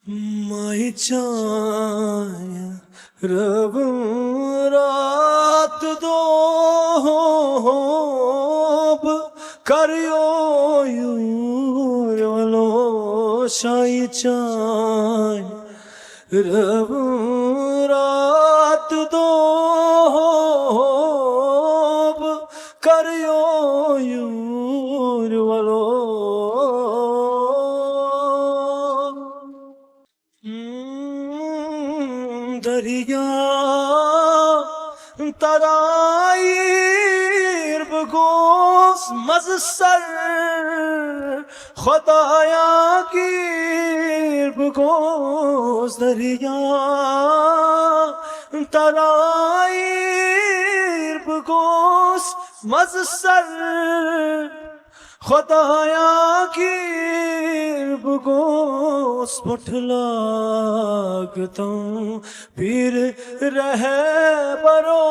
Mai chaya rab raat dob karyo yolo shai chaya rab raat dob karyo yolo दरिया तराइर बगोस मज़सर खुदाया की बगोस दरिया तराइर बगोस मज़सर खुदाया की बगोस पुठलागता हूँ फिर रह बरोब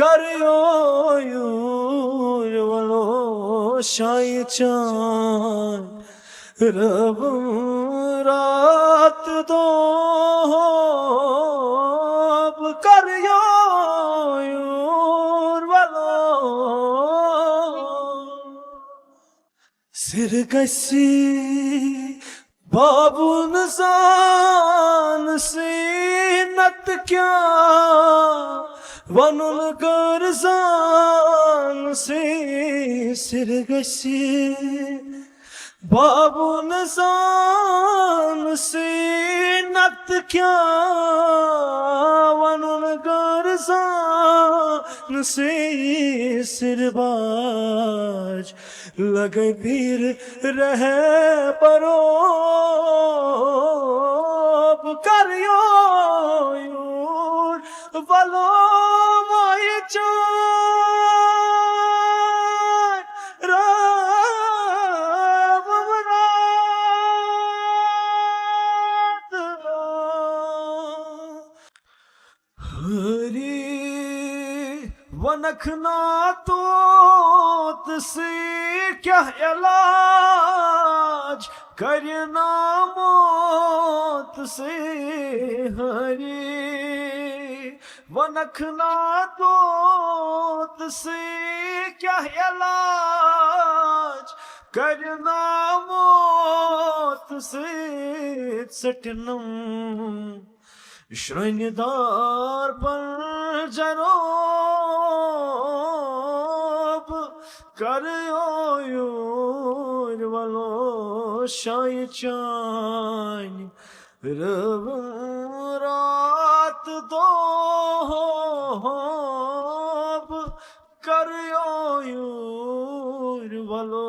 करियो वलो शाई चान रब रात दो करियो Sirgasi babun zan sinat kya vanul garzan se sirgasi babun zan sinat kya vanul garzan se sirbaj लगे पीर रहे परोब करियो वलो मोई चाय रब रात हरी वनखना तोत से क्या इलाज करना मौत से हरी वनखना तोत से क्या इलाज करना मौत से सटनम श्रृंगदार पर जनोब करियो वलो शाई चान रब रात दो करियो वलो